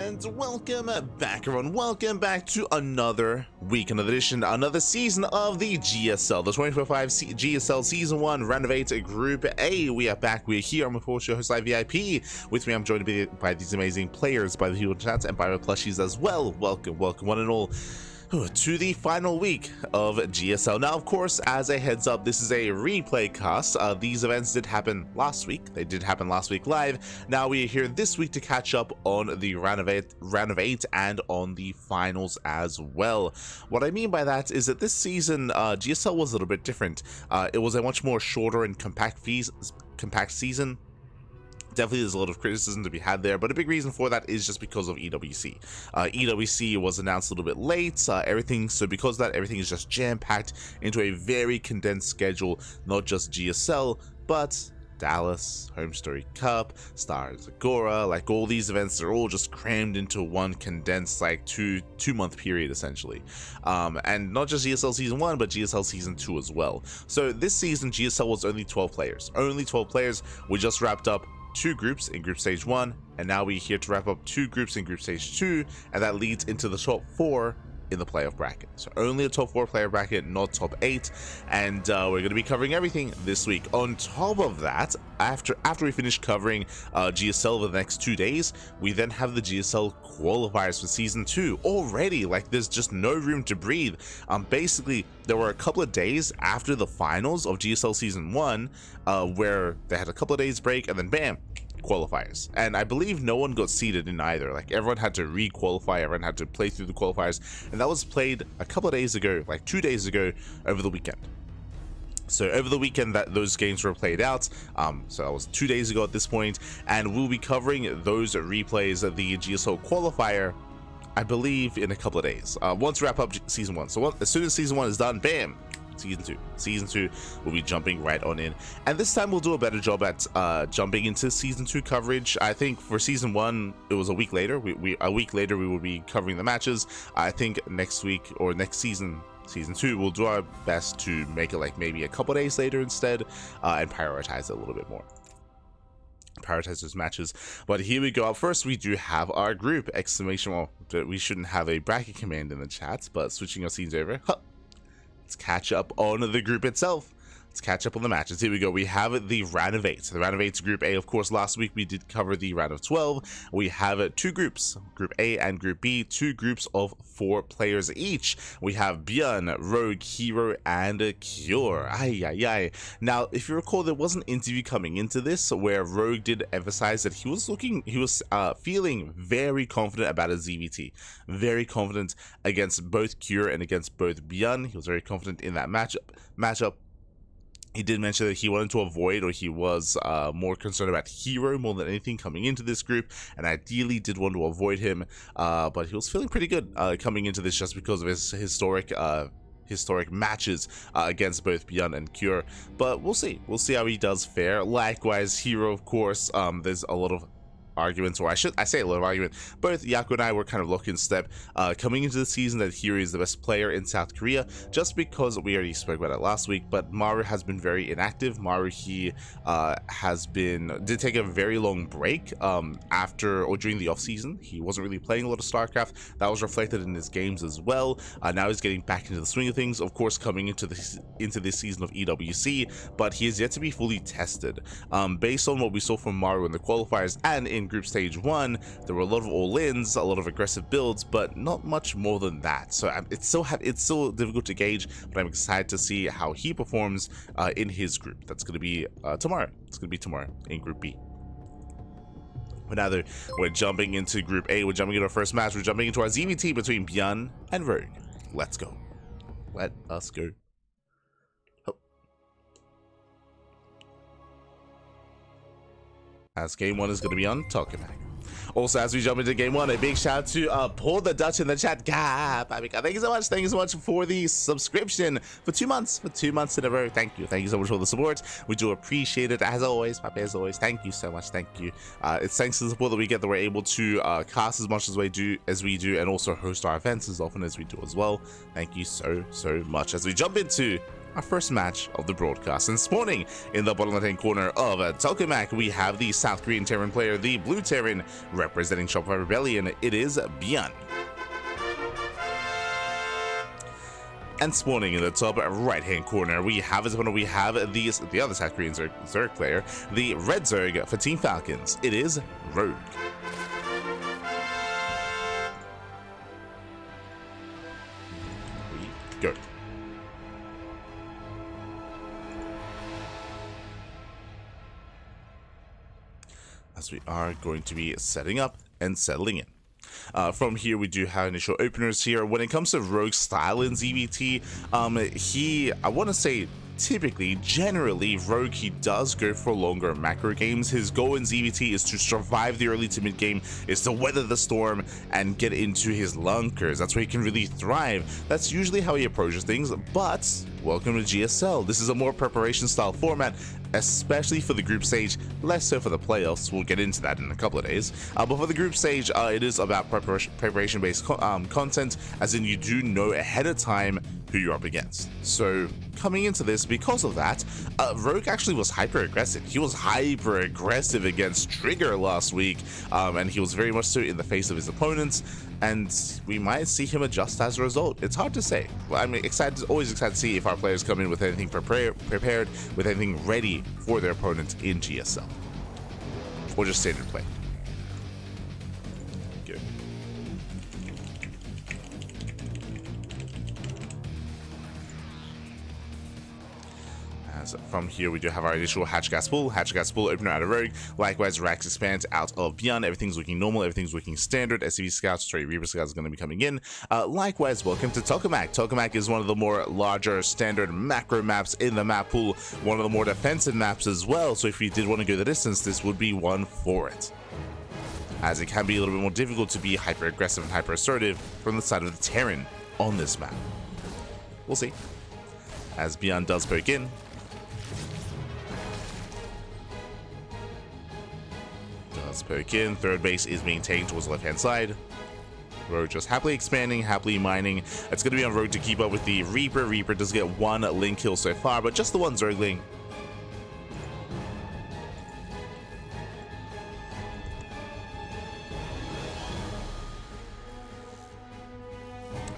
And welcome back, everyone. Welcome back to another week, another edition, another season of the GSL, the 2025 GSL Season 1 Renovate Group A. We are back. We are here. I'm, of course, your host, Live VIP. With me, I'm joined by these amazing players, by the people in chat, and by my plushies as well. Welcome, one and all, to the final week of GSL. Now, of course, as a heads up, this is a replay cast. These events did happen last week. They did happen last week live. Now we are here this week to catch up on the renovate and on the finals as well. What I mean by that is that this season, GSL was a little bit different. It was a much more shorter and compact season. Definitely there's a lot of criticism to be had there, but a big reason for that is just because of EWC. EWC was announced a little bit late, so because of that, everything is just jam-packed into a very condensed schedule, not just GSL, but Dallas, Home Story Cup, Stars Agora, like all these events are all just crammed into one condensed like two-month period essentially. And not just GSL Season 1, but GSL Season 2 as well. So this season GSL was only 12 players. Only 12 players. We just wrapped up 2 groups in Group Stage 1, and now we're here to wrap up 2 groups in Group Stage 2, and that leads into the top 4 in the playoff bracket. So only a top 4 player bracket, not top 8, and we're going to be covering everything this week. On top of that, after we finish covering GSL over the next 2 days, we then have the GSL qualifiers for Season 2 already. Like, there's just no room to breathe. Basically, there were a couple of days after the finals of GSL Season 1 where they had a couple of days break, and then bam, qualifiers. And I believe no one got seeded in either. Like, everyone had to re-qualify, everyone had to play through the qualifiers, and that was played a couple of days ago, like 2 days ago, over the weekend. So over the weekend that those games were played out, so that was 2 days ago at this point, and we'll be covering those replays of the GSL qualifier, I believe, in a couple of days, once we wrap up Season 1. So as soon as Season 1 is done, bam, Season 2 will be jumping right on in, and this time we'll do a better job at jumping into Season 2 coverage. I think for Season 1 it was a week later. A week later we will be covering the matches. I think next week or next Season 2 we'll do our best to make it like maybe a couple days later instead, and prioritize it a little bit more. Prioritize those matches. But here we go. Up first, we do have our group exclamation. Well, we shouldn't have a bracket command in the chat, but switching our scenes over. Let's catch up on the group itself. Let's catch up on the matches. Here we go. We have the Renovate. The Renovate's Group A. Of course, last week we did cover the round of 12. We have 2 groups, Group A and Group B, 2 groups of 4 players each. We have ByuN, Rogue, Hero, and Cure. Now, if you recall, there was an interview coming into this where Rogue did emphasize that he was feeling very confident about his ZVT. Very confident against both Cure and against both ByuN. He was very confident in that matchup. He did mention that he wanted to avoid, or he was more concerned about Hero more than anything coming into this group, and ideally did want to avoid him, but he was feeling pretty good coming into this just because of his historic matches against both ByuN and Cure. But we'll see how he does fare. Likewise, Hero, of course, there's a lot of arguments, or I say a lot of argument. Both Yaku and I were kind of locked step coming into the season that Hiro is the best player in South Korea, just because we already spoke about it last week. But Maru has been very inactive. Maru, he did take a very long break after or during the off season. He wasn't really playing a lot of StarCraft. That was reflected in his games as well. Now he's getting back into the swing of things, of course, coming into this season of EWC, but he is yet to be fully tested. Based on what we saw from Maru in the qualifiers and in Group Stage 1, there were a lot of all-ins, a lot of aggressive builds, but not much more than that. So it's still difficult to gauge, but I'm excited to see how he performs in his group. That's going to be tomorrow. It's going to be tomorrow in Group B. But now we're jumping into Group A. We're jumping into our first match. We're jumping into our ZVT between ByuN and Rogue. Let's go. Let us go. As Game 1 is going to be on Tokamak. Also, as we jump into Game 1, a big shout out to Paul the Dutch in the chat. Thank you so much. Thank you so much for the subscription for 2 months. For 2 months in a row. Thank you. Thank you so much for the support. We do appreciate it. As always, Papi, as always, thank you so much. Thank you. It's thanks to the support that we get that we're able to cast as much as we do, and also host our events as often as we do as well. Thank you so much. As we jump into our first match of the broadcast. And spawning in the bottom left-hand corner of Tokamak, we have the South Korean Terran player, the Blue Terran, representing Shopify Rebellion. It is ByuN. And spawning in the top right-hand corner, we have the other South Korean Zerg player, the Red Zerg for Team Falcons. It is Rogue. Go. As we are going to be setting up and settling in. From here, we do have initial openers here. When it comes to Rogue style in ZVT, I want to say, generally, Rogue, he does go for longer macro games. His goal in ZVT is to survive the early to mid game, is to weather the storm and get into his lunkers. That's where he can really thrive. That's usually how he approaches things, but welcome to GSL. This is a more preparation style format, especially for the group stage, less so for the playoffs. We'll get into that in a couple of days. But for the group stage, it is about preparation-based content, as in you do know ahead of time who you're up against. So coming into this, because of that, Rogue actually was hyper aggressive. He was hyper aggressive against Trigger last week, and he was very much so in the face of his opponents, and we might see him adjust as a result. It's hard to say. I'm always excited to see if our players come in with anything prepared, with anything ready for their opponent in GSL, or just standard play. Good. From here, we do have our initial Hatch Gas Pool opener out of Rogue. Likewise, Rax expands out of ByuN. Everything's looking normal, everything's looking standard. SCV Scouts, Reaper Scouts is going to be coming in. Likewise, welcome to Tokamak. Tokamak is one of the more larger standard macro maps in the map pool, one of the more defensive maps as well. So if you did want to go the distance, this would be one for it, as it can be a little bit more difficult to be hyper aggressive and hyper assertive from the side of the Terran on this map. We'll see. As ByuN does poke in, poke in. Third base is being taken towards the left-hand side. Rogue just happily expanding, happily mining. It's going to be on Rogue to keep up with the Reaper. Reaper does get one Link kill so far, but just the one Zergling.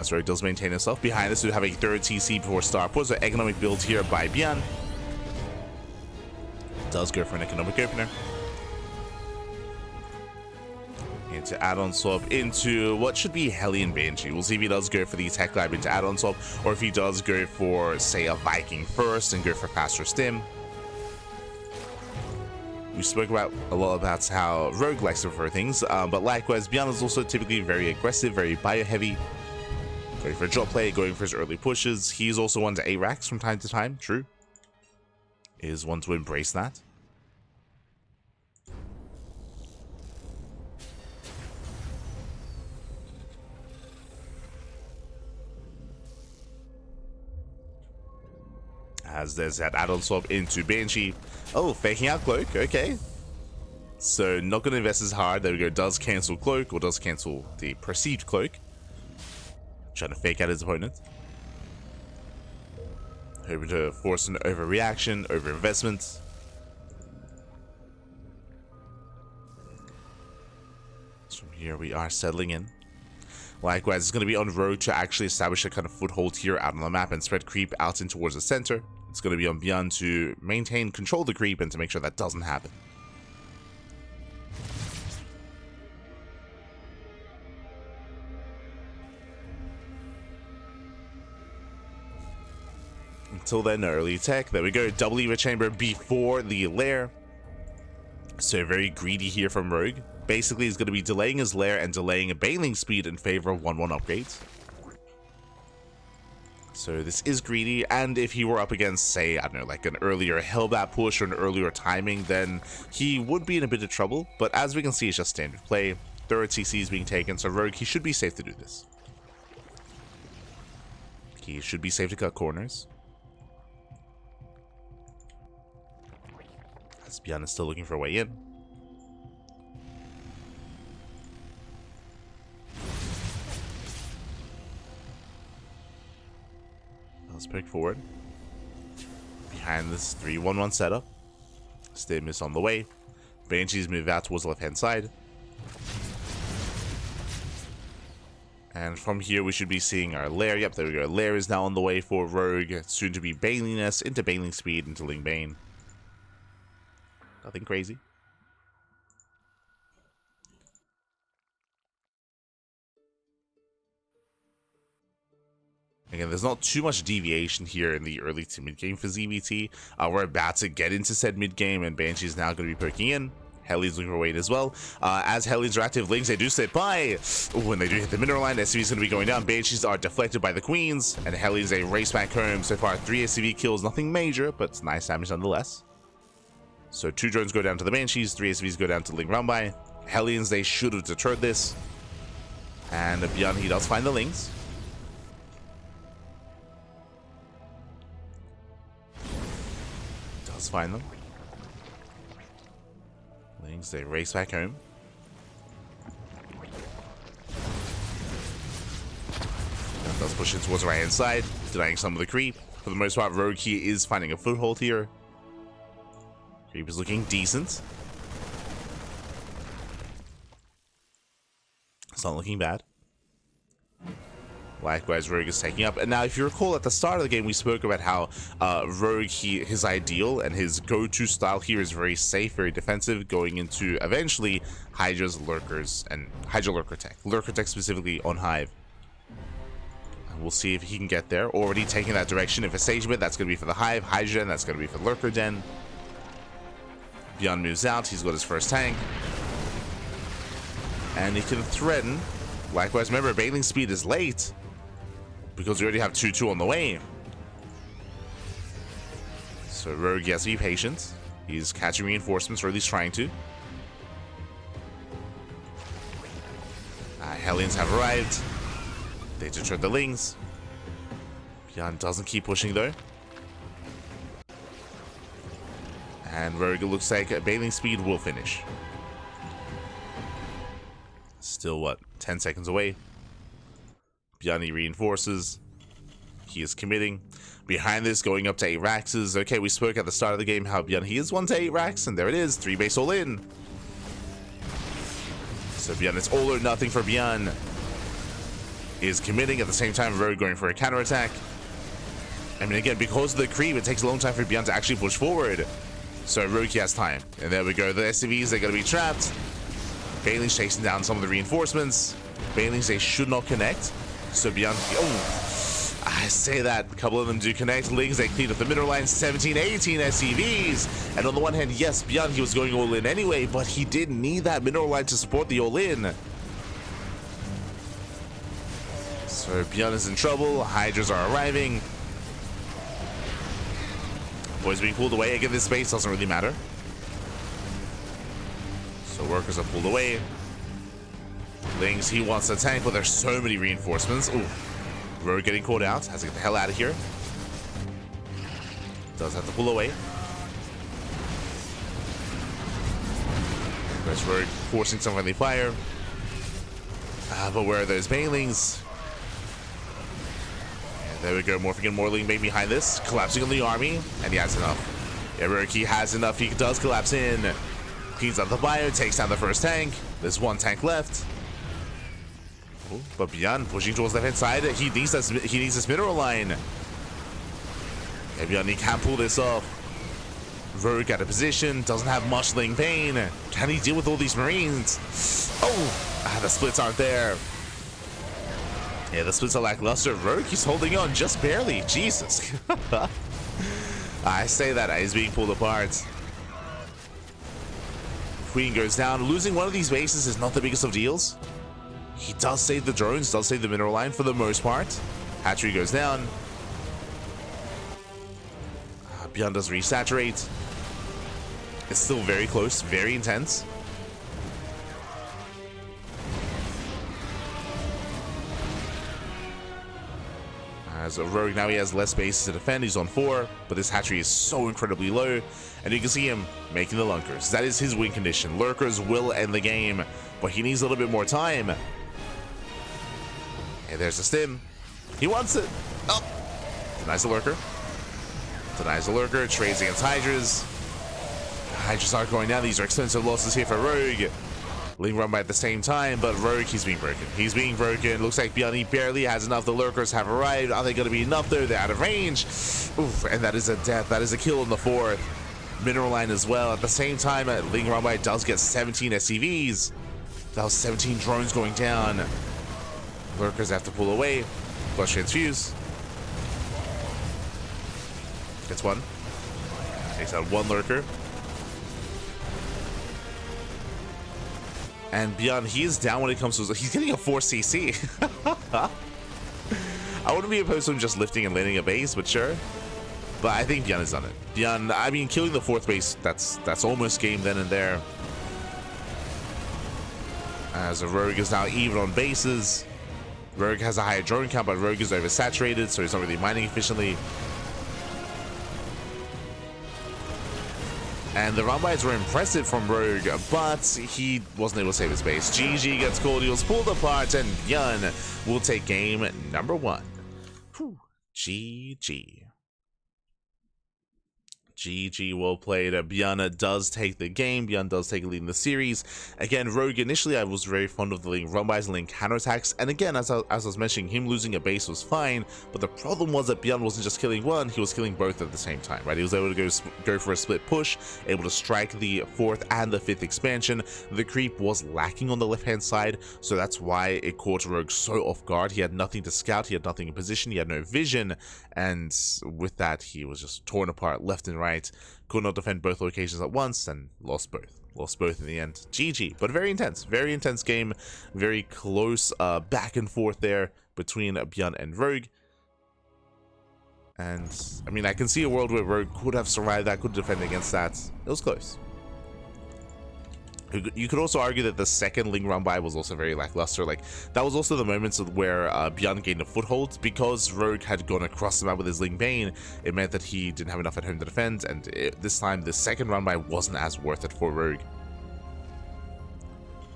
As Rogue does maintain himself. Behind this, we have a third TC before Star Put. So economic build here by ByuN. Does go for an economic opener. To add-on swap into what should be Hellion Banshee. We'll see if he does go for the Tech Lab into add-on swap, or if he does go for, say, a Viking first and go for faster stim. We spoke about a lot about how Rogue likes to prefer things, but likewise, ByuN is also typically very aggressive, very bio-heavy, going for a drop play, going for his early pushes. He's also one to A-Rax from time to time, true. Is one to embrace that. As there's that add-on swap into Banshee. Oh, faking out Cloak, okay. So not going to invest as hard. There we go, does cancel Cloak, or does cancel the perceived Cloak. Trying to fake out his opponent. Hoping to force an overreaction, overinvestment. So from here we are settling in. Likewise, it's going to be on Rogue to actually establish a kind of foothold here out on the map and spread creep out in towards the center. It's going to be on ByuN to maintain control of the creep and to make sure that doesn't happen. Until then, early tech. There we go. Double Lever Chamber before the lair. So very greedy here from Rogue. Basically, he's going to be delaying his lair and delaying a bailing speed in favor of 1-1 upgrades. So this is greedy, and if he were up against, say, I don't know, like an earlier Hellbat push or an earlier timing, then he would be in a bit of trouble. But as we can see, it's just standard play. Third TC is being taken, so Rogue, he should be safe to do this. He should be safe to cut corners. As ByuN is still looking for a way in. Let's pick forward. behind this 3-1-1 setup. Stim is on the way. Banshees move out towards the left-hand side. And from here, we should be seeing our Lair. Yep, there we go. Lair is now on the way for Rogue. Soon to be Baneliness into Baneling Speed into Ling Bane. Nothing crazy. Again, there's not too much deviation here in the early to mid game for ZVT. We're about to get into said mid game, and Banshee's now going to be poking in. Hellions looking for weight as well. As Hellions are active, Lings, they do slip by. When they do hit the mineral line, SCV is going to be going down. Banshees are deflected by the Queens, and Hellions, they race back home. So far, 3 SCV kills, nothing major, but it's nice damage nonetheless. So 2 drones go down to the Banshees, 3 SCVs go down to Ling Rumbai. Hellions, they should have deterred this. And ByuN, he does find the Lings. Does find them. Lings, they race back home. And does push in towards the right hand side, denying some of the creep. For the most part, Rogue here is finding a foothold here. Creep is looking decent. It's not looking bad. Likewise, Rogue is taking up. And now, if you recall, at the start of the game, we spoke about how Rogue, his ideal and his go-to style here is very safe, very defensive, going into, eventually, Hydra's Lurkers and Hydra Lurker Tech. Lurker Tech specifically on Hive. And we'll see if he can get there. Already taking that direction. If it's Sage Bit, that's going to be for the Hive. Hydra, and that's going to be for Lurker Den. ByuN moves out. He's got his first tank. And he can threaten. Likewise, remember, Baneling Speed is late, because we already have 2-2 on the way. So Rogue has to be patient. He's catching reinforcements, or at least trying to. Hellions have arrived. They deterred the Lings. ByuN doesn't keep pushing though. And Rogue, it looks like Baneling Speed will finish. Still, what, 10 seconds away. ByuN reinforces. He is committing. Behind this, going up to 8 racks. Okay, we spoke at the start of the game how ByuN, he is 1 to 8 racks, and there it is, 3 base all in. So ByuN, it's all or nothing for ByuN. He is committing at the same time, Rogue going for a counterattack. I mean, again, because of the creep, it takes a long time for ByuN to actually push forward. So Rogue has time. And there we go, the SCVs, they're going to be trapped. Baneling's chasing down some of the reinforcements. Baneling's, they should not connect. So ByuN, oh, I say that, a couple of them do connect. Lings, they cleaned up the middle line, 17, 18 SCVs. And on the one hand, yes, ByuN, he was going all in anyway, but he did need that mineral line to support the all in. So ByuN is in trouble. Hydras are arriving. Boys being pulled away. Again, this space doesn't really matter. So workers are pulled away. Lings, he wants to tank, but there's so many reinforcements. Ooh. Rogue getting caught out. Has to get the hell out of here. Does have to pull away. There's Rogue forcing some friendly fire. But where are those Banelings? And there we go. Morphing and Morling Bane behind this. Collapsing on the army. And he has enough. Yeah, Rogue, he has enough. He does collapse in. Cleans out the bio. Takes down the first tank. There's 1 tank left. Ooh, but ByuN pushing towards the left hand side. He needs this mineral line. Yeah, ByuN, he can't pull this off. Rogue out of position. Doesn't have much Ling Bane. Can he deal with all these Marines? Oh, the splits aren't there. Yeah, the splits are lackluster. Rogue, he's holding on just barely. Jesus. I say that. He's being pulled apart. Queen goes down. Losing one of these bases is not the biggest of deals. He does save the drones, does save the mineral line for the most part. Hatchery goes down. ByuN does resaturate. It's still very close, very intense. As a Rogue, now he has less space to defend. He's on 4, but this hatchery is so incredibly low. And you can see him making the Lunkers. That is his win condition. Lurkers will end the game, but he needs a little bit more time. And there's the stim. He wants it. Oh, nice Lurker. Denies the lurker, trades against Hydras. Hydras are going down. These are expensive losses here for Rogue. Ling run by at the same time, but Rogue, he's being broken. He's being broken. Looks like ByuN barely has enough. The lurkers have arrived. Are they going to be enough though? They're out of range. Oof, and that is a death. That is a kill in the 4th. Mineral line as well. At the same time, Ling Rambai does get 17 SCVs. That was 17 drones going down. Lurkers have to pull away. Flush transfuse. Gets one. Takes out one lurker. And ByuN, he is down when it comes to... He's getting a 4 CC. I wouldn't be opposed to him just lifting and landing a base, but sure. But I think ByuN has done it. ByuN, I mean, killing the 4th base, that's almost game then and there. As a Rogue is now even on bases. Rogue has a higher drone count, but Rogue is oversaturated, so he's not really mining efficiently. And the run-bys were impressive from Rogue, but he wasn't able to save his base. GG gets called, he was pulled apart, and ByuN will take game number 1. Whew. GG. GG, well played. ByuN does take the game. ByuN does take a lead in the series. Again, Rogue, initially I was very fond of the Ling run-bys and Ling counterattacks. And again, as I was mentioning, him losing a base was fine. But the problem was that ByuN wasn't just killing one, he was killing both at the same time, right? He was able to go for a split push, able to strike the 4th and the 5th expansion. The creep was lacking on the left-hand side, so that's why it caught Rogue so off guard. He had nothing to scout, he had nothing in position, he had no vision. And with that, he was just torn apart left and right. Could not defend both locations at once and lost both. Lost both in the end. GG. But very intense game. Very close back and forth there between ByuN and Rogue. And I mean, I can see a world where Rogue could have survived that, could defend against that. It was close. You could also argue that the second Ling run-by was also very lackluster. Like, that was also the moments where ByuN gained a foothold. Because Rogue had gone across the map with his Ling Bane, it meant that he didn't have enough at home to defend, and this time the second run-by wasn't as worth it for Rogue.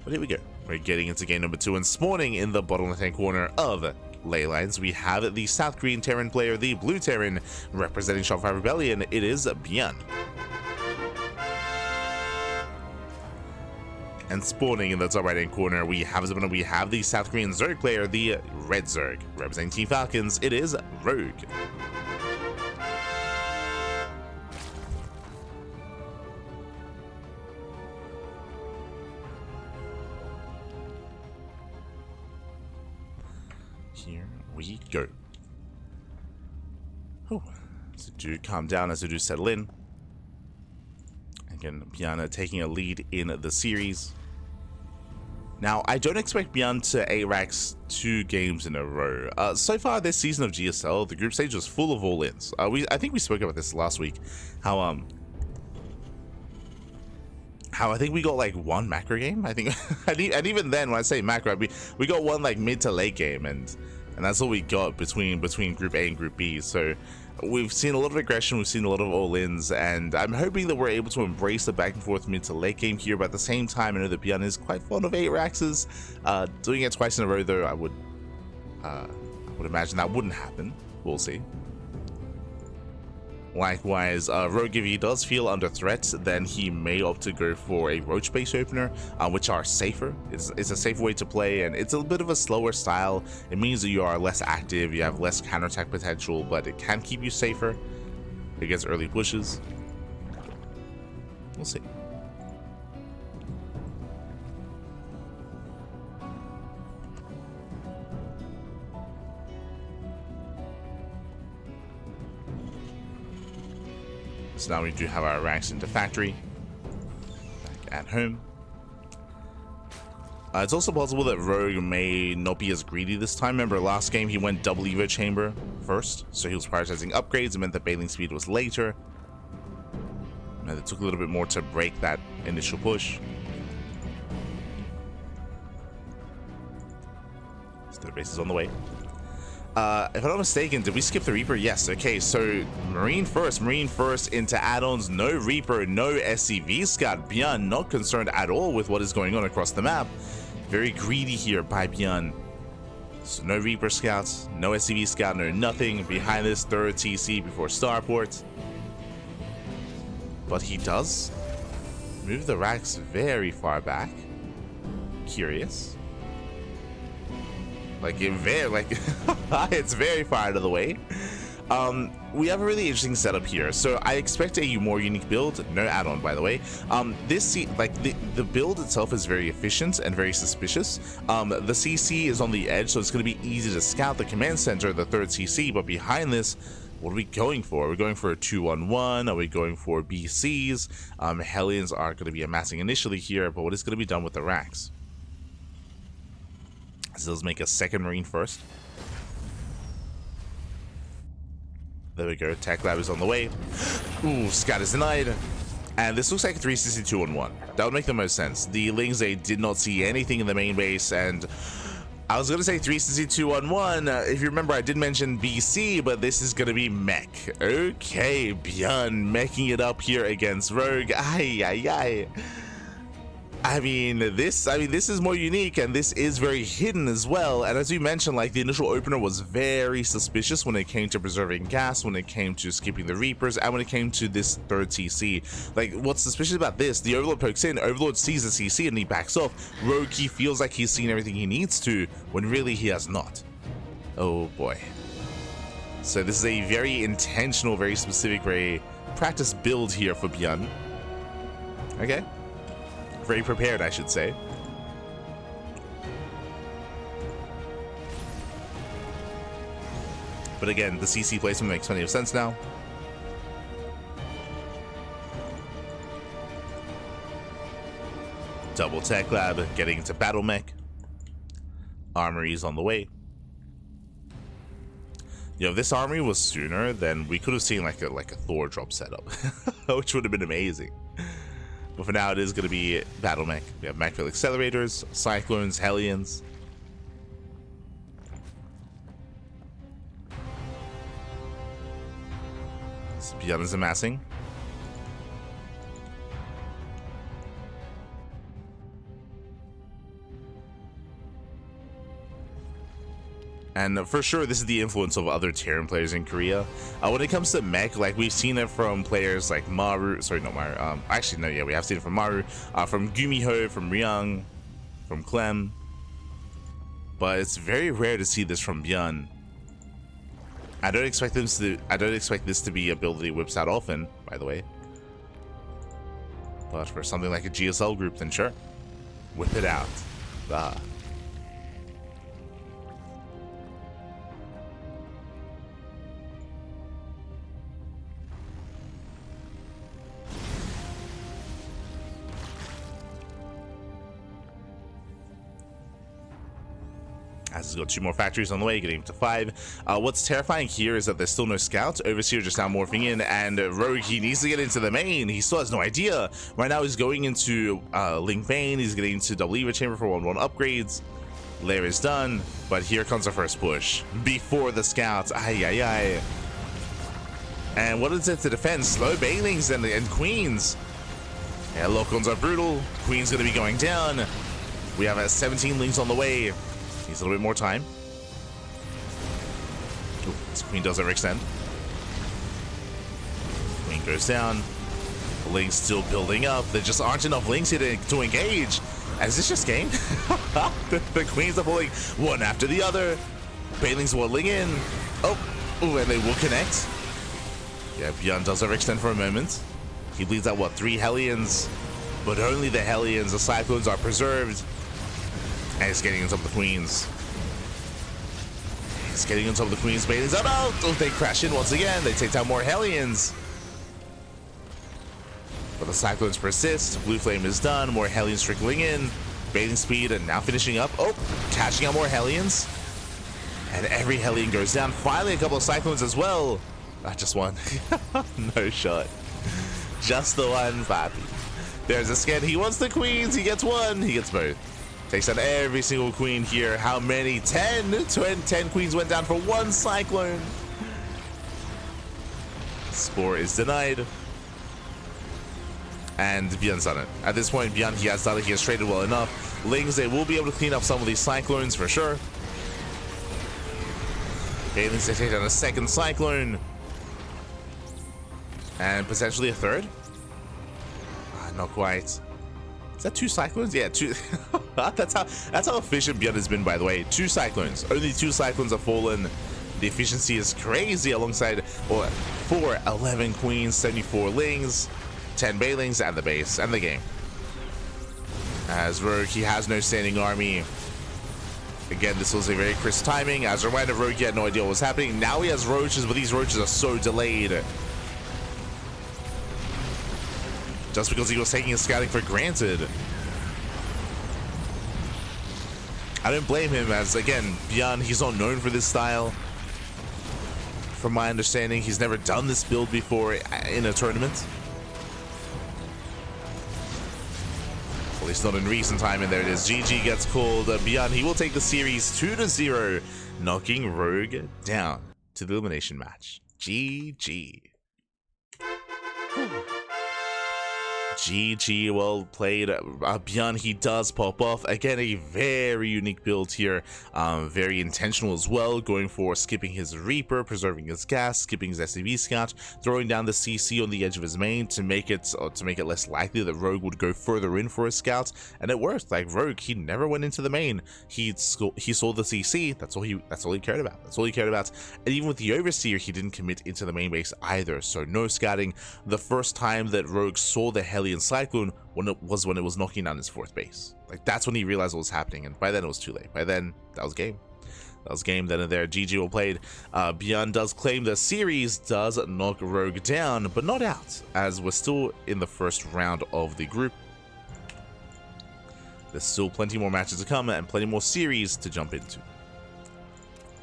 But here we go. We're getting into game number 2, and spawning in the bottom left-hand corner of Leylines, we have the South Korean Terran player, the Blue Terran, representing Shopify Rebellion. It is ByuN. And spawning in the top right-hand corner, we have the South Korean Zerg player, the Red Zerg. Representing Team Falcons, it is Rogue. Here we go. Oh, so do calm down as we do settle in. Again, ByuN taking a lead in the series. Now, I don't expect ByuN to A-Rax 2 games in a row. So far this season of GSL, the group stage was full of all-ins. I think we spoke about this last week, how I think we got like one macro game. I think, and even then, when I say macro, we got one like mid to late game, and that's all we got between Group A and Group B. So we've seen a lot of aggression, we've seen a lot of all-ins, and I'm hoping that we're able to embrace the back and forth mid to late game here. But at the same time, I know that ByuN is quite fond of 8-Raxes. Doing it twice in a row, though, I would imagine that wouldn't happen. We'll see. Likewise, Rogue, if he does feel under threat, then he may opt to go for a Roach base opener, which are safer. It's a safer way to play, and it's a bit of a slower style. It means that you are less active, you have less counterattack potential, but it can keep you safer against early pushes. We'll see. So now we do have our ranks into factory, back at home. It's also possible that Rogue may not be as greedy this time. Remember last game he went double Evo chamber first, so he was prioritizing upgrades. It meant that bailing speed was later. And it took a little bit more to break that initial push. Still base is on the way. If I'm not mistaken, did we skip the Reaper? Yes. Okay, so Marine first into add-ons. No Reaper, no SCV Scout. ByuN not concerned at all with what is going on across the map. Very greedy here by ByuN. So no Reaper Scouts, no SCV Scout, no nothing. Behind this, third TC before Starport. but he does move the racks very far back. Curious. Like, it's very far out of the way. We have a really interesting setup here. So I expect a more unique build, no add-on by the way. The build itself is very efficient and very suspicious. The CC is on the edge, so it's going to be easy to scout the command center, the third CC, but behind this, what are we going for? Are we going for a 2-1-1? Are we going for BCs? Hellions are going to be amassing initially here, but what is going to be done with the racks? So let's make a second Marine first. There we go. Tech Lab is on the way. Ooh, Scout is denied. And this looks like 362-1-1. That would make the most sense. The Lings, they did not see anything in the main base, and I was going to say 362-1-1. If you remember, I did mention BC, but this is going to be mech. Okay, ByuN meching it up here against Rogue. I mean, this is more unique, and this is very hidden as well. And as we mentioned, like, the initial opener was very suspicious when it came to preserving gas, when it came to skipping the Reapers, and when it came to this third CC. Like, what's suspicious about this? The Overlord pokes in, Overlord sees the CC, and he backs off. Rogue, he feels like he's seen everything he needs to, when really he has not. Oh boy. So this is a very intentional, very specific, very practiced build here for ByuN. Okay. Very prepared, I should say. But again, the CC placement makes plenty of sense now. Double Tech Lab getting into Battle Mech. Armory is on the way. You know, if this armory was sooner, then we could have seen like a Thor drop setup, which would have been amazing. But for now, it is going to be Battle Mech. We have Mech Field Accelerators, Cyclones, Hellions. ByuN is amassing. And for sure, this is the influence of other Terran players in Korea. When it comes to mech, like, we've seen it from players like Maru, sorry, not Maru, actually, no, yeah, we have seen it from Maru, from Gumiho, from Ryung, from Clem. But it's very rare to see this from ByuN. I don't expect this to be a build that he whips out often, by the way. But for something like a GSL group, then sure. Whip it out. As he's got 2 more factories on the way, getting to 5. What's terrifying here is that there's still no scouts. Overseer just now morphing in, and Rogue, he needs to get into the main. He still has no idea. Right now he's going into Link Bane. He's getting into Double Eva Chamber for 1-1 upgrades. Lair is done, but here comes the first push. Before the scouts. And what is it to defend? Slow Banelings and Queens. Yeah, lock-ons are brutal. Queen's going to be going down. We have 17 Lings on the way. Needs a little bit more time. Ooh, this Queen does overextend. Queen goes down. Lings still building up. There just aren't enough Lings here to engage. Is this just game? the Queens are pulling one after the other. Banelings waddling in. Oh, ooh, and they will connect. Yeah, ByuN does overextend for a moment. He bleeds out, what, 3 Hellions? But only the Hellions. The Cyclones are preserved. And he's getting on top of the Queens. He's getting on top of the Queens. Banelings out. Oh, they crash in once again. They take down more Hellions. But the Cyclones persist. Blue Flame is done. More Hellions trickling in. Baiting speed and now finishing up. Oh, catching out more Hellions. And every Hellion goes down. Finally, a couple of Cyclones as well. Just one. No shot. Just the one, Papi. There's a scan. He wants the Queens. He gets one. He gets both. Takes out every single Queen here. How many? 10 Queens went down for 1 Cyclone. Spore is denied. And ByuN's done it. At this point, ByuN, he has done it. He has traded well enough. Lings, they will be able to clean up some of these Cyclones for sure. Banelings, they take down a 2nd Cyclone. And potentially a 3rd. not quite. Is that 2 Cyclones? Yeah, 2. That's how efficient ByuN has been, by the way. 2 Cyclones. Only 2 Cyclones have fallen. The efficiency is crazy alongside 4, 11 Queens, 74 Lings, 10 Baylings, and the base, and the game. As Rogue, he has no standing army. Again, this was a very crisp timing. As a reminder, Rogue, he had no idea what was happening. Now he has roaches, but these roaches are so delayed. Just because he was taking his scouting for granted. I don't blame him, as again, ByuN, he's not known for this style. From my understanding, he's never done this build before in a tournament. At least not in recent time, and there it is. GG gets called. ByuN, he will take the series 2-0, knocking Rogue down to the elimination match. GG. GG, well played. ByuN, he does pop off. Again, a very unique build here. Very intentional as well, going for skipping his Reaper, preserving his gas, skipping his SCV scout, throwing down the CC on the edge of his main to make it less likely that Rogue would go further in for a scout, and it worked. Like Rogue, he never went into the main. He saw the CC. That's all he cared about. That's all he cared about. And even with the Overseer, he didn't commit into the main base either. So no scouting. The first time that Rogue saw the Hellion Cyclone when it was knocking down his 4th base. Like, that's when he realized what was happening, and by then it was too late. By then, that was game. That was game then and there. GG, well played. ByuN does claim the series does knock Rogue down, but not out, as we're still in the first round of the group. There's still plenty more matches to come and plenty more series to jump into.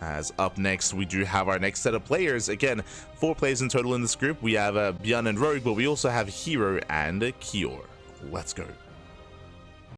As up next, we do have our next set of players. Again, 4 players in total in this group. We have ByuN and Rogue, but we also have Hero and Kior. Let's go.